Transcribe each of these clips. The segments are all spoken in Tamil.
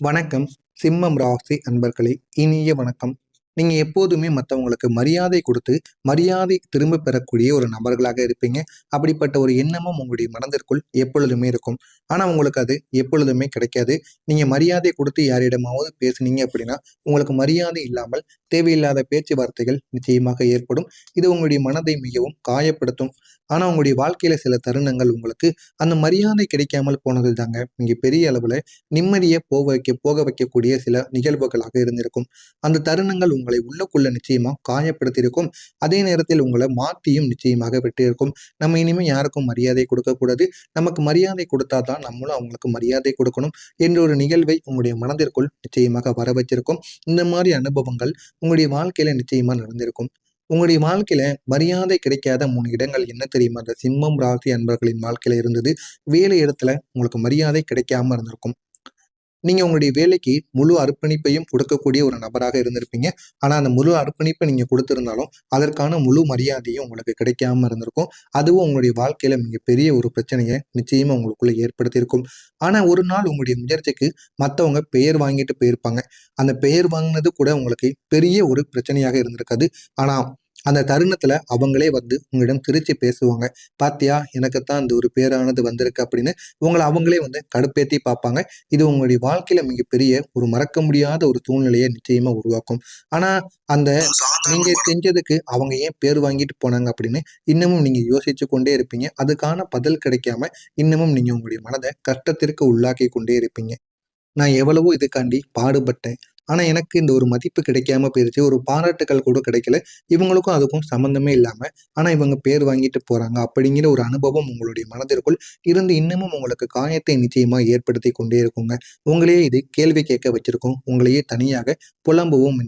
வணக்கம். சிம்மம் ராசி அன்பர்களே, இனிய வணக்கம். நீங்க எப்போதுமே மற்றவங்களுக்கு மரியாதை கொடுத்து மரியாதை திரும்ப பெறக்கூடிய ஒரு நபர்களாக இருப்பீங்க. அப்படிப்பட்ட ஒரு எண்ணமும் உங்களுடைய மனதிற்குள் எப்பொழுதுமே இருக்கும். ஆனா உங்களுக்கு அது எப்பொழுதுமே கிடைக்காது. நீங்க மரியாதை கொடுத்து யாரிடமாவது பேசுனீங்க அப்படின்னா உங்களுக்கு மரியாதை இல்லாமல் தேவையில்லாத பேச்சுவார்த்தைகள் நிச்சயமாக ஏற்படும். இது உங்களுடைய மனதை மிகவும் காயப்படுத்தும். ஆனா உங்களுடைய வாழ்க்கையில சில தருணங்கள் உங்களுக்கு அந்த மரியாதை கிடைக்காமல் போனது தாங்க இங்க பெரிய அளவுல நிம்மதியை போக வைக்கக்கூடிய சில நிகழ்வுகளாக இருந்திருக்கும். அந்த தருணங்கள் உங்களை உள்ளுக்குள்ள நிச்சயமா காயப்படுத்தியிருக்கும். அதே நேரத்தில் உங்களை மாற்றியும் நிச்சயமாக விட்டிருக்கும். நம்ம இனிமே யாருக்கும் மரியாதை கொடுக்கக்கூடாது, நமக்கு மரியாதை கொடுத்தாதான் நம்மளும் அவங்களுக்கு மரியாதை கொடுக்கணும் என்ற ஒரு நிகழ்வை உங்களுடைய மனதிற்குள் நிச்சயமாக வர வச்சிருக்கும். இந்த மாதிரி அனுபவங்கள் உங்களுடைய வாழ்க்கையில நிச்சயமா நடந்திருக்கும். உங்களுடைய வாழ்க்கையில மரியாதை கிடைக்காத 3 இடங்கள் என்ன தெரியுமா? அந்த சிம்மம் ராசி அன்பர்களின் வாழ்க்கையில இருந்தது. வேலை இடத்துல உங்களுக்கு மரியாதை கிடைக்காம இருந்திருக்கும். நீங்க உங்களுடைய வேலைக்கு முழு அர்ப்பணிப்பையும் கொடுக்கக்கூடிய ஒரு நபராக இருந்திருப்பீங்க. ஆனா அந்த முழு அர்ப்பணிப்பை நீங்க கொடுத்திருந்தாலும் அதற்கான முழு மரியாதையும் உங்களுக்கு கிடைக்காம இருந்திருக்கும். அதுவும் உங்களுடைய வாழ்க்கையில மிகப்பெரிய ஒரு பிரச்சனையை நிச்சயமா உங்களுக்குள்ள ஏற்படுத்தியிருக்கும். ஆனா ஒரு நாள் உங்களுடைய முயற்சிக்கு மத்தவங்க பெயர் வாங்கிட்டு போயிருப்பாங்க. அந்த பெயர் வாங்கினது கூட உங்களுக்கு பெரிய ஒரு பிரச்சனையாக இருந்திருக்காது. ஆனா அந்த தருணத்துல அவங்களே வந்து உங்களிடம் சிரிச்சு பேசுவாங்க. பாத்தியா, எனக்குத்தான் அந்த ஒரு பேரானது வந்திருக்கு அப்படின்னு உங்களை அவங்களே வந்து கடுப்பேத்தி பார்ப்பாங்க. இது உங்களுடைய வாழ்க்கையில மிகப்பெரிய ஒரு மறக்க முடியாத ஒரு சூழ்நிலையை நிச்சயமா உருவாக்கும். ஆனா அந்த நீங்க செஞ்சதுக்கு அவங்க ஏன் பேர் வாங்கிட்டு போனாங்க அப்படின்னு இன்னமும் நீங்க யோசிச்சு கொண்டே இருப்பீங்க. அதுக்கான பதில் கிடைக்காம இன்னமும் நீங்க உங்களுடைய மனதை கஷ்டத்திற்கு உள்ளாக்கி கொண்டே இருப்பீங்க. நான் எவ்வளவோ இதுக்காண்டி பாடுபட்டேன். ஆனா எனக்கு இந்த ஒரு மதிப்பு கிடைக்காம போயிருச்சு. ஒரு பாராட்டுக்கள் கூட கிடைக்கல. இவங்களுக்கும் அதுக்கும் சம்மந்தமே இல்லாம, ஆனா இவங்க பேர் வாங்கிட்டு போறாங்க அப்படிங்கிற ஒரு அனுபவம் உங்களுடைய மனதிற்குள் இருந்து இன்னமும் உங்களுக்கு காயத்தை நிச்சயமா ஏற்படுத்தி கொண்டே இருக்குங்க. உங்களையே இது கேள்வி கேட்க வச்சிருக்கும். உங்களையே தனியாக புலம்பவும்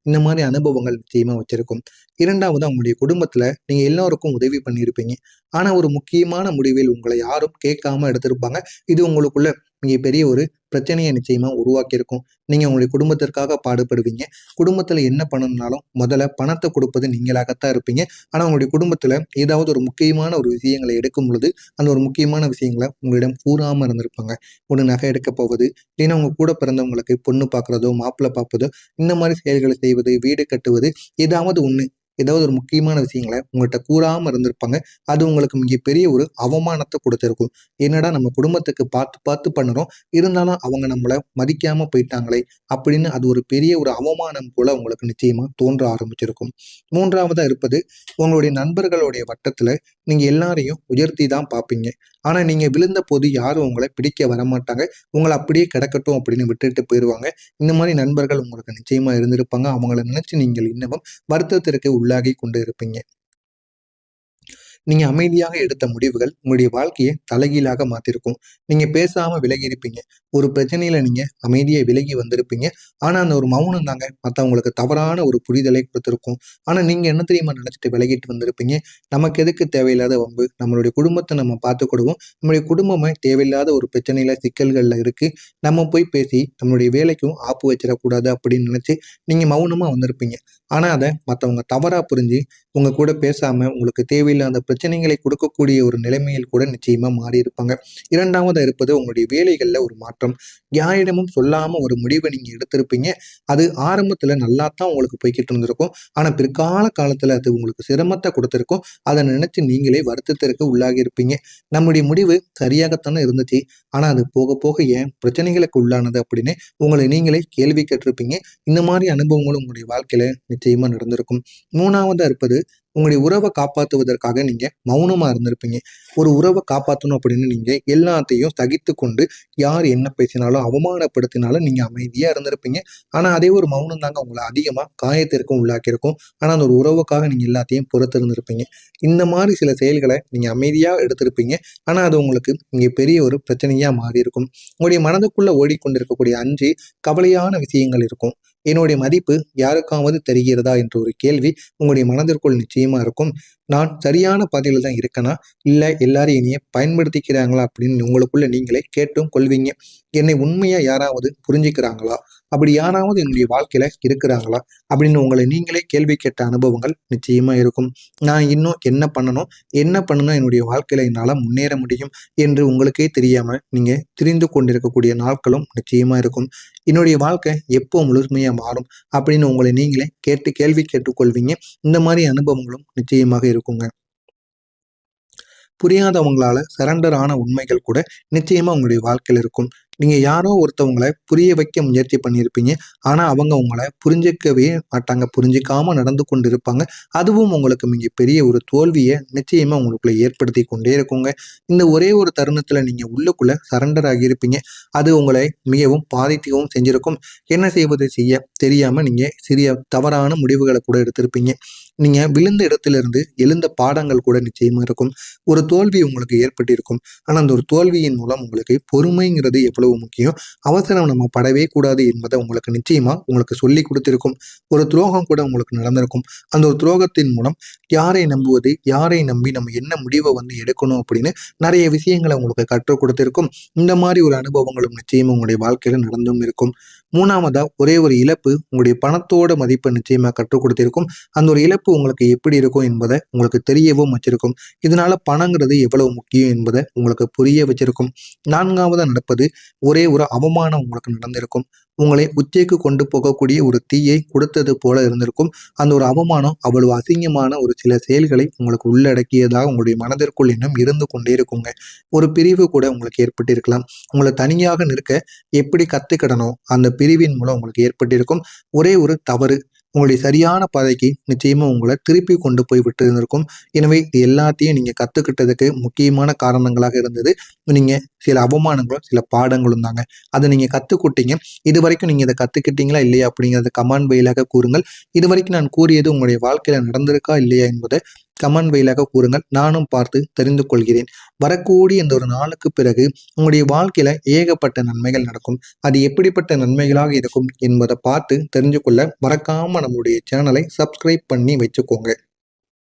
இந்த மாதிரி அனுபவங்கள் நிச்சயமா வச்சிருக்கும். 2வது உங்களுடைய குடும்பத்துல நீங்க எல்லாருக்கும் உதவி பண்ணியிருப்பீங்க. ஆனா ஒரு முக்கியமான முடிவில் உங்களை யாரும் கேட்காம எடுத்திருப்பாங்க. இது உங்களுக்குள்ள மிகப்பெரிய ஒரு பிரச்சனையை நிச்சயமா உருவாக்கியிருக்கும். நீங்க உங்களுடைய குடும்பத்திற்காக பாடுபடுவீங்க. குடும்பத்துல என்ன பண்ணணும்னாலும் முதல்ல பணத்தை கொடுப்பது நீங்களாகத்தான் இருப்பீங்க. ஆனா உங்களுடைய குடும்பத்துல ஏதாவது ஒரு முக்கியமான ஒரு விஷயங்களை எடுக்கும் பொழுது அந்த ஒரு முக்கியமான விஷயங்களை உங்களிடம் கூறாம இருந்திருப்பாங்க. ஒரு நகை எடுக்க போவது, இல்லைன்னா உங்க கூட பிறந்தவங்களுக்கு பொண்ணு பார்க்கறதோ மாப்பிள்ளை பார்ப்பதோ, இந்த மாதிரி செயல்களை செய்வது, வீடு கட்டுவது, ஏதாவது ஒண்ணு, ஏதாவது ஒரு முக்கியமான விஷயங்களை உங்கள்கிட்ட கூறாம இருந்திருப்பாங்க. அது உங்களுக்கு மிகப்பெரிய ஒரு அவமானத்தை கொடுத்திருக்கும். என்னடா நம்ம குடும்பத்துக்கு பார்த்து பார்த்து பண்ணுறோம், இருந்தாலும் அவங்க நம்மளை மதிக்காம போயிட்டாங்களே அப்படின்னு அது ஒரு பெரிய ஒரு அவமானம் போல உங்களுக்கு நிச்சயமா தோன்ற ஆரம்பிச்சிருக்கும். 3வதா இருப்பது உங்களுடைய நண்பர்களுடைய வட்டத்துல நீங்க எல்லாரையும் உயர்த்தி தான் பார்ப்பீங்க. ஆனா நீங்க விழுந்த போது யாரும் உங்களை பிடிக்க வரமாட்டாங்க. உங்களை அப்படியே கிடக்கட்டும் அப்படின்னு விட்டுட்டு போயிடுவாங்க. இந்த மாதிரி நண்பர்கள் உங்களுக்கு நிச்சயமா இருந்திருப்பாங்க. அவங்கள நினைச்சு நீங்கள் இன்னமும் வருத்தத்திற்கு உள்ளாகி கொண்டு இருப்பீங்க. நீங்க அமைதியாக எடுத்த முடிவுகள் உங்களுடைய வாழ்க்கையை தலைகீழாக மாத்திருக்கும். நீங்க பேசாம விலகி இருப்பீங்க. ஒரு பிரச்சனையில நீங்க அமைதியை விலகி வந்திருப்பீங்க. ஆனா அந்த ஒரு மௌனம் தாங்க மத்தவங்களுக்கு தவறான ஒரு புரிதலை கொடுத்திருக்கும். ஆனா நீங்க என்ன தெரியுமா நினைச்சிட்டு விலகிட்டு வந்திருப்பீங்க? நமக்கு எதுக்கு தேவையில்லாத வம்பு, நம்மளுடைய குடும்பத்தை நம்ம பார்த்துக்கிடுவோம். நம்மளுடைய குடும்பமே தேவையில்லாத ஒரு பிரச்சனையில சிக்கல்கள்ல இருக்கு. நம்ம போய் பேசி நம்மளுடைய வேலைக்கும் ஆப்பு வச்சிடக்கூடாது அப்படின்னு நினைச்சு நீங்க மௌனமா வந்திருப்பீங்க. ஆனா அதை மத்தவங்க தவறா புரிஞ்சு உங்க கூட பேசாம உங்களுக்கு தேவையில்லாத பிரச்சனைகளை கொடுக்கக்கூடிய ஒரு நிலைமையில் கூட நிச்சயமா மாறி இருப்பாங்க. 2வதா இருப்பது உங்களுடைய வேலைகள்ல ஒரு மாற்றம். யாரிடமும் சொல்லாம ஒரு முடிவை நீங்க எடுத்திருப்பீங்க. அது ஆரம்பத்துல நல்லா தான் உங்களுக்கு போய்கிட்டு இருந்திருக்கும். ஆனா பிற்கால காலத்துல அது உங்களுக்கு சிரமத்தை கொடுத்திருக்கும். அதை நினைச்சு நீங்களே வருத்தத்திற்கு உள்ளாகி இருப்பீங்க. நம்முடைய முடிவு சரியாகத்தானே இருந்துச்சு, ஆனா அது போக போக ஏன் பிரச்சனைகளுக்கு உள்ளானது அப்படின்னு உங்களை நீங்களே கேள்வி கேட்டிருப்பீங்க. இந்த மாதிரி அனுபவங்களும் உங்களுடைய வாழ்க்கையில நிச்சயமா நடந்திருக்கும். 3வதா இருப்பது உங்களுடைய உறவை காப்பாற்றுவதற்காக நீங்க மௌனமா இருந்திருப்பீங்க. ஒரு உறவை காப்பாற்றணும் அப்படின்னு நீங்க எல்லாத்தையும் சகித்து கொண்டு யார் என்ன பேசினாலும் அவமானப்படுத்தினாலும் நீங்க அமைதியா இருந்திருப்பீங்க. ஆனா அதே ஒரு மௌனம் தாங்க உங்களை அதிகமா காயத்திற்கும் உள்ளாக்கியிருக்கும். ஆனா அந்த ஒரு உறவுக்காக நீங்க எல்லாத்தையும் பொறுத்து இருந்திருப்பீங்க. இந்த மாதிரி சில செயல்களை நீங்க அமைதியா எடுத்திருப்பீங்க. ஆனா அது உங்களுக்கு இங்கே பெரிய ஒரு பிரச்சனையா மாறி இருக்கும். உங்களுடைய மனதுக்குள்ள ஓடிக்கொண்டிருக்கக்கூடிய 5 கவலையான விஷயங்கள் இருக்கும். என்னுடைய மதிப்பு யாருக்காவது தெரிகிறதா என்ற ஒரு கேள்வி உங்களுடைய மனதிற்குள் நிச்சயமா இருக்கும். நான் சரியான பாதையில தான் இருக்கேனா, இல்ல எல்லாரும் என்னைய பயன்படுத்திக்கிறாங்களா அப்படின்னு உங்களுக்குள்ள நீங்களே கேட்டும் கொள்வீங்க. என்னை உண்மையா யாராவது புரிஞ்சுக்கிறாங்களா? அப்படி யாராவது என்னுடைய வாழ்க்கையில இருக்கிறாங்களா? அப்படின்னு உங்களை நீங்களே கேள்வி கேட்ட அனுபவங்கள் நிச்சயமா இருக்கும். நான் இன்னும் என்ன பண்ணணும்? என்ன பண்ணுனா என்னுடைய வாழ்க்கையில என்னால முன்னேற முடியும் என்று உங்களுக்கே தெரியாம நீங்க திரிந்து கொண்டிருக்கக்கூடிய நாட்களும் நிச்சயமா இருக்கும். என்னுடைய வாழ்க்கை எப்போ முழுமையா மாறும்? அப்படின்னு உங்களை நீங்களே கேட்டு கேள்வி கேட்டுக்கொள்வீங்க. இந்த மாதிரி அனுபவங்களும் நிச்சயமாக இருக்குங்க. புரியாதவங்களால சரண்டர் ஆன உண்மைகள் கூட நிச்சயமா உங்களுடைய வாழ்க்கையில இருக்கும். நீங்க யாரோ ஒருத்தவங்கள புரிய வைக்க முயற்சி பண்ணியிருப்பீங்க. ஆனா அவங்க உங்களை புரிஞ்சுக்கவே மாட்டாங்க. புரிஞ்சுக்காம நடந்து கொண்டு இருப்பாங்க. அதுவும் உங்களுக்கு மிகப்பெரிய ஒரு தோல்வியை நிச்சயமா உங்களுக்குள்ள ஏற்படுத்தி கொண்டே இருக்குங்க. இந்த ஒரே ஒரு தருணத்துல நீங்க உள்ளுக்குள்ள சரண்டர் ஆகியிருப்பீங்க. அது உங்களை மிகவும் பாதிக்கவும் செஞ்சிருக்கும். என்ன செய்வது செய்ய தெரியாம நீங்க சிறிய தவறான முடிவுகளை கூட எடுத்திருப்பீங்க. நீங்க விழுந்த இடத்திலிருந்து எழுந்த பாடங்கள் கூட நிச்சயமா இருக்கும். ஒரு தோல்வி உங்களுக்கு ஏற்பட்டிருக்கும். ஆனா அந்த ஒரு தோல்வியின் மூலம் உங்களுக்கு பொறுமைங்கிறது எவ்வளவு முக்கியம், அவசரம் நம்ம படவே கூடாது என்பதை உங்களுக்கு நிச்சயமா உங்களுக்கு சொல்லி கொடுத்திருக்கும். ஒரு துரோகம் கூட உங்களுக்கு நடந்திருக்கும். அந்த ஒரு துரோகத்தின் மூலம் யாரை நம்புவது, யாரை நம்பி நம்ம என்ன முடிவை எடுக்கணும் அப்படின்னு நிறைய விஷயங்களை உங்களுக்கு கற்றுக் கொடுத்திருக்கும். இந்த மாதிரி ஒரு அனுபவங்களும் நிச்சயமா உங்களுடைய வாழ்க்கையில நடந்தும் இருக்கும். மூணாவதா ஒரே ஒரு இழப்பு உங்களுடைய பணத்தோட மதிப்பை நிச்சயமா கற்றுக் கொடுத்திருக்கும். அந்த ஒரு இழப்பு உங்களுக்கு எப்படி இருக்கும் என்பதை உங்களுக்கு தெரியவும் வச்சிருக்கும். இதனால பணங்கிறது எவ்வளவு முக்கியம் என்பதை உங்களுக்கு புரிய வச்சிருக்கும். நான்காவதா நடப்பது ஒரே ஒரு அவமானம் உங்களுக்கு நடந்திருக்கும். உங்களை உச்சிக்கு கொண்டு போகக்கூடிய ஒரு தீயை கொடுத்தது போல இருந்திருக்கும். அந்த ஒரு அவமானம் அவ்வளவு அசிங்கமான ஒரு சில செயல்களை உங்களுக்கு உள்ளடக்கியதாக உங்களுடைய மனதிற்குள் இன்னும் இருந்து கொண்டே இருக்குங்க. ஒரு பிரிவு கூட உங்களுக்கு ஏற்பட்டிருக்கலாம். உங்களை தனியாக நிற்க எப்படி கத்துக்கிடணும் அந்த பிரிவின் மூலம் உங்களுக்கு ஏற்பட்டிருக்கும். ஒரே ஒரு தவறு உங்களுடைய சரியான பாதைக்கு நிச்சயமா உங்களை திருப்பி கொண்டு போய் விட்டு இருந்திருக்கும். எனவே இது எல்லாத்தையும் நீங்க கத்துக்கிட்டதுக்கு முக்கியமான காரணங்களாக இருந்தது நீங்க சில அவமானங்களும் சில பாடங்களும் தாங்க. அதை நீங்க கத்துக்கிட்டீங்க. இது வரைக்கும் நீங்க இதை கத்துக்கிட்டீங்களா இல்லையா அப்படிங்கிறத கமெண்ட் வாயிலாக கூறுங்கள். இது வரைக்கும் நான் கூறியது உங்களுடைய வாழ்க்கையில நடந்திருக்கா இல்லையா என்பதை கமெண்ட் வாயிலாக கூறுங்கள். நானும் பார்த்து தெரிந்து கொள்கிறேன். வரக்கூடிய இந்த ஒரு நாளுக்கு பிறகு உங்களுடைய வாழ்க்கையில ஏகப்பட்ட நன்மைகள் நடக்கும். அது எப்படிப்பட்ட நன்மைகளாக இருக்கும் என்பதை பார்த்து தெரிஞ்சு கொள்ள மறக்காம நம்மளுடைய சேனலை சப்ஸ்கிரைப் பண்ணி வச்சுக்கோங்க.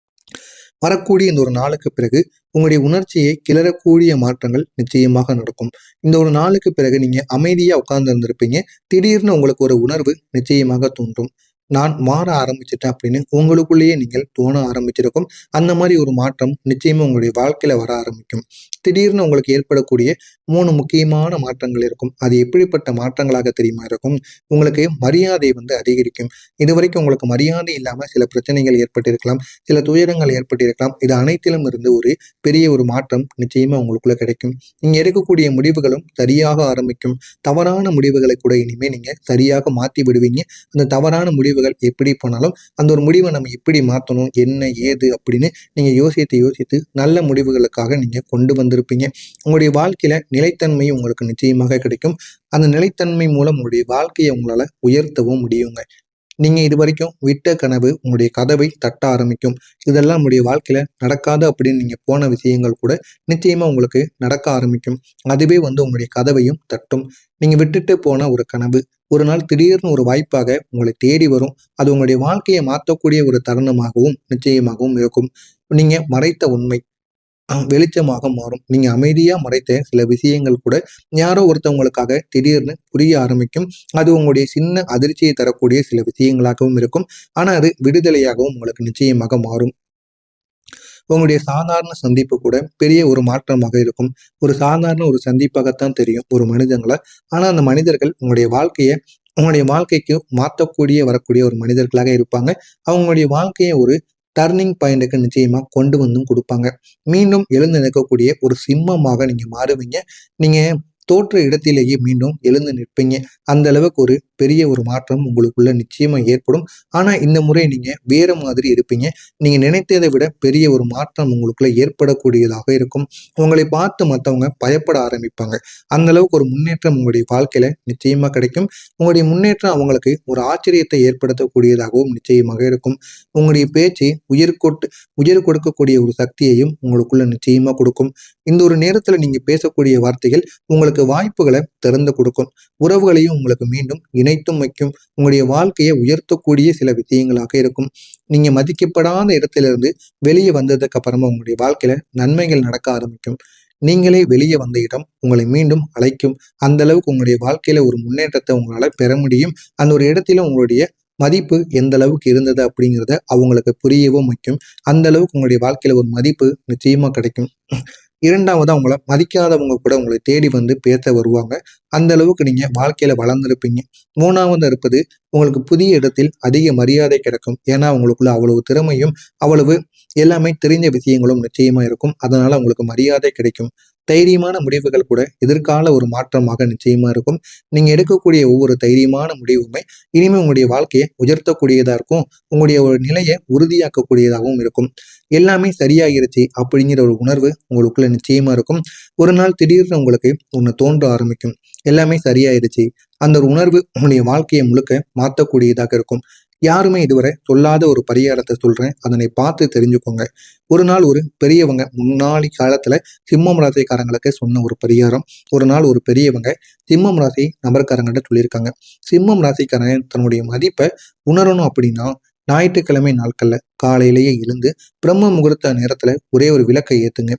வரக்கூடிய இந்த ஒரு நாளுக்கு பிறகு உங்களுடைய உணர்ச்சியை கிளறக்கூடிய மாற்றங்கள் நிச்சயமாக நடக்கும். இந்த ஒரு நாளுக்கு பிறகு நீங்க அமைதியா உட்கார்ந்து இருந்திருப்பீங்க. திடீர்னு உங்களுக்கு ஒரு உணர்வு நிச்சயமாக தோன்றும். நான் மாற ஆரம்பிச்சிட்டேன் அப்படின்னு உங்களுக்குள்ளேயே நீங்கள் தோண ஆரம்பிச்சிருக்கும். அந்த மாதிரி ஒரு மாற்றம் நிச்சயமா உங்களுடைய வாழ்க்கையில வர ஆரம்பிக்கும். திடீர்னு உங்களுக்கு ஏற்படக்கூடிய 3 முக்கியமான மாற்றங்கள் இருக்கும். அது எப்படிப்பட்ட மாற்றங்களாக தெரியுமா இருக்கும்? உங்களுக்கு மரியாதை அதிகரிக்கும். இதுவரைக்கும் உங்களுக்கு மரியாதை இல்லாம சில பிரச்சனைகள் ஏற்பட்டிருக்கலாம். சில துயரங்கள் ஏற்பட்டிருக்கலாம். இது அனைத்திலும் இருந்து ஒரு பெரிய ஒரு மாற்றம் நிச்சயமா உங்களுக்குள்ள கிடைக்கும். நீங்க எடுக்கக்கூடிய முடிவுகளும் சரியாக ஆரம்பிக்கும். தவறான முடிவுகளை கூட இனிமே நீங்க சரியாக மாத்தி விடுவீங்க. அந்த தவறான முடிவுகள் எப்படி போனாலும் அந்த ஒரு முடிவை நம்ம எப்படி மாற்றணும், என்ன ஏது அப்படின்னு நீங்க யோசித்து நல்ல முடிவுகளுக்காக நீங்க கொண்டு வந்திருப்பீங்க. உங்களுடைய வாழ்க்கையில நிலைத்தன்மை உங்களுக்கு நிச்சயமாக கிடைக்கும். அந்த நிலைத்தன்மை மூலம் உங்களுடைய வாழ்க்கையை உங்களால உயர்த்தவும் முடியுங்க. நீங்க இது வரைக்கும் விட்ட கனவு உங்களுடைய கதவை தட்ட ஆரம்பிக்கும். இதெல்லாம் உங்களுடைய வாழ்க்கையில நடக்காது அப்படின்னு நீங்க போன விஷயங்கள் கூட நிச்சயமா உங்களுக்கு நடக்க ஆரம்பிக்கும். அதுவே உங்களுடைய கதவையும் தட்டும். நீங்க விட்டுட்டு போன ஒரு கனவு ஒரு நாள் திடீர்னு ஒரு வாய்ப்பாக உங்களை தேடி வரும். அது உங்களுடைய வாழ்க்கையை மாற்றக்கூடிய ஒரு தருணமாகவும் நிச்சயமாகவும் இருக்கும். நீங்க மறைத்த உண்மை வெளிச்சமாக மாறும். நீங்க அமைதியா மறைத்த சில விஷயங்கள் கூட யாரோ ஒருத்தவங்களுக்காக திடீர்னு புரிய ஆரம்பிக்கும். அது உங்களுடைய சின்ன அதிர்ச்சியை தரக்கூடிய சில விஷயங்களாகவும் இருக்கும். ஆனா அது விடுதலையாகவும் உங்களுக்கு நிச்சயமாக மாறும். உங்களுடைய சாதாரண சந்திப்பு கூட பெரிய ஒரு மாற்றமாக இருக்கும். ஒரு சாதாரண ஒரு சந்திப்பாகத்தான் தெரியும் ஒரு மனிதங்களை. ஆனா அந்த மனிதர்கள் உங்களுடைய வாழ்க்கைக்கு மாற்றக்கூடிய வரக்கூடிய ஒரு மனிதர்களாக இருப்பாங்க. அவங்களுடைய வாழ்க்கையை ஒரு டர்னிங் பாயிண்ட்டுக்கு நிச்சயமா கொண்டு கொடுப்பாங்க. மீண்டும் எழுந்து நிற்கக்கூடிய ஒரு சிம்மமாக நீங்க மாறுவீங்க. நீங்க தோற்ற இடத்திலேயே மீண்டும் எழுந்து நிற்பீங்க. அந்த அளவுக்கு ஒரு பெரிய ஒரு மாற்றம் உங்களுக்குள்ள நிச்சயமா ஏற்படும். ஆனா இந்த முறை நீங்க வேற மாதிரி இருப்பீங்க. நீங்க நினைத்ததை விட பெரிய ஒரு மாற்றம் உங்களுக்குள்ள ஏற்படக்கூடியதாக இருக்கும். உங்களை பார்த்து மற்றவங்க பயப்பட ஆரம்பிப்பாங்க. அந்த அளவுக்கு ஒரு முன்னேற்றம் உங்களுடைய வாழ்க்கையில நிச்சயமா கிடைக்கும். உங்களுடைய முன்னேற்றம் அவங்களுக்கு ஒரு ஆச்சரியத்தை ஏற்படுத்தக்கூடியதாகவும் நிச்சயமாக இருக்கும். உங்களுடைய பேச்சு உயிர் கொடுக்கக்கூடிய ஒரு சக்தியையும் உங்களுக்குள்ள நிச்சயமா கொடுக்கும். இந்த ஒரு நேரத்துல நீங்க பேசக்கூடிய வார்த்தைகள் உங்களுக்கு உங்களுக்கு வாய்ப்புகளை திறந்து கொடுக்கும். உறவுகளையும் உங்களுக்கு மீண்டும் இணைத்தும் வைக்கும். உங்களுடைய வாழ்க்கையை உயர்த்தக்கூடிய சில விஷயங்களாக இருக்கும். நீங்க மதிக்கப்படாத இடத்திலிருந்து வெளியே வந்ததுக்கு அப்புறமா உங்களுடைய வாழ்க்கையில நன்மைகள் நடக்க ஆரம்பிக்கும். நீங்களே வெளியே வந்த இடம் உங்களை மீண்டும் அழைக்கும். அந்த அளவுக்கு உங்களுடைய வாழ்க்கையில ஒரு முன்னேற்றத்தை உங்களால பெற முடியும். அந்த ஒரு இடத்துல உங்களுடைய மதிப்பு எந்த அளவுக்கு இருந்தது அப்படிங்கிறத அவங்களுக்கு புரியவும் வைக்கும். அந்த அளவுக்கு உங்களுடைய வாழ்க்கையில ஒரு மதிப்பு நிச்சயமா கிடைக்கும். இரண்டாவது, அவங்கள மதிக்காதவங்க கூட உங்களை தேடி வந்து பேச வருவாங்க. அந்த அளவுக்கு நீங்க வாழ்க்கையில வளர்ந்துருப்பீங்க. மூணாவது இருப்பது, உங்களுக்கு புதிய இடத்தில் அதிக மரியாதை கிடைக்கும். ஏன்னா அவங்களுக்குள்ள அவ்வளவு திறமையும் அவ்வளவு எல்லாமே தெரிஞ்ச விஷயங்களும் நிச்சயமா இருக்கும். அதனால உங்களுக்கு மரியாதை கிடைக்கும். தைரியமான முடிவுகள் கூட எதிர்கால ஒரு மாற்றமாக நிச்சயமா இருக்கும். நீங்க எடுக்கக்கூடிய ஒவ்வொரு தைரியமான முடிவுமே இனிமே உங்களுடைய வாழ்க்கையை உயர்த்தக்கூடியதா இருக்கும். உங்களுடைய ஒரு நிலையை உறுதியாக்கக்கூடியதாகவும் இருக்கும். எல்லாமே சரியாகிருச்சு அப்படிங்கிற ஒரு உணர்வு உங்களுக்குள்ள நிச்சயமா இருக்கும். ஒரு நாள் திடீர்னு உங்களுக்கு ஒன்று தோன்ற ஆரம்பிக்கும். எல்லாமே சரியாயிருச்சு. அந்த ஒரு உணர்வு உங்களுடைய வாழ்க்கையை முழுக்க மாற்றக்கூடியதாக இருக்கும். யாருமே இதுவரை சொல்லாத ஒரு பரிகாரத்தை சொல்றேன். அதனை பார்த்து தெரிஞ்சுக்கோங்க. ஒரு நாள் ஒரு பெரியவங்க முன்னாடி காலத்துல சிம்மம் ராசிக்காரங்களுக்கு சொன்ன ஒரு பரிகாரம். ஒரு நாள் ஒரு பெரியவங்க சிம்மம் ராசி நபர்காரங்கிட்ட சொல்லியிருக்காங்க. சிம்மம் ராசிக்காரங்க தன்னுடைய மதிப்பை உணரணும் அப்படின்னா ஞாயிற்றுக்கிழமை நாட்கள்ல காலையிலேயே எழுந்து பிரம்ம முகூர்த்த நேரத்துல ஒரே ஒரு விளக்கை ஏத்துங்க.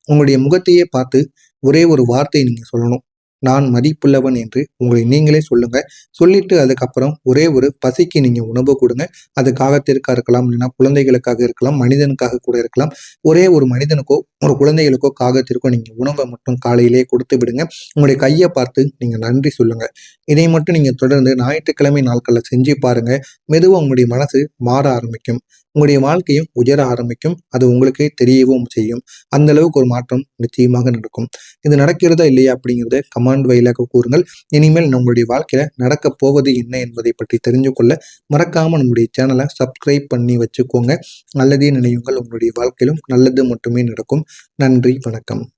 உங்களுடைய முகத்தையே பார்த்து ஒரே ஒரு வார்த்தையை நீங்க சொல்லணும். நான் மதிப்புள்ளவன் என்று உங்களை நீங்களே சொல்லுங்க. சொல்லிட்டு அதுக்கப்புறம் ஒரே ஒரு பசிக்கு நீங்க உணவு கொடுங்க. அது காகத்திற்காக இருக்கலாம், இல்லைன்னா குழந்தைகளுக்காக இருக்கலாம், மனிதனுக்காக கூட இருக்கலாம். ஒரே ஒரு மனிதனுக்கோ ஒரு குழந்தைகளுக்கோ காகத்திற்கோ நீங்க உணவை மட்டும் காலையிலேயே கொடுத்து விடுங்க. உங்களுடைய கையை பார்த்து நீங்க நன்றி சொல்லுங்க. இதை மட்டும் நீங்க தொடர்ந்து ஞாயிற்றுக்கிழமை நாட்கள்ல செஞ்சு பாருங்க. மெதுவா உங்களுடைய மனசு மாற ஆரம்பிக்கும். உங்களுடைய வாழ்க்கையும் உயர ஆரம்பிக்கும். அது உங்களுக்கே தெரியவும் செய்யும். அந்த அளவுக்கு ஒரு மாற்றம் நிச்சயமாக நடக்கும். இது நடக்கிறதா இல்லையா அப்படிங்கிறத கமாண்ட் வாயிலாக கூறுங்கள். இனிமேல் நம்மளுடைய வாழ்க்கையில நடக்க போவது என்ன என்பதை பற்றி தெரிஞ்சு கொள்ள மறக்காம நம்முடைய சேனலை சப்ஸ்கிரைப் பண்ணி வச்சுக்கோங்க. நல்லதே நினைவுங்கள். உங்களுடைய வாழ்க்கையிலும் நல்லது மட்டுமே நடக்கும். நன்றி, வணக்கம்.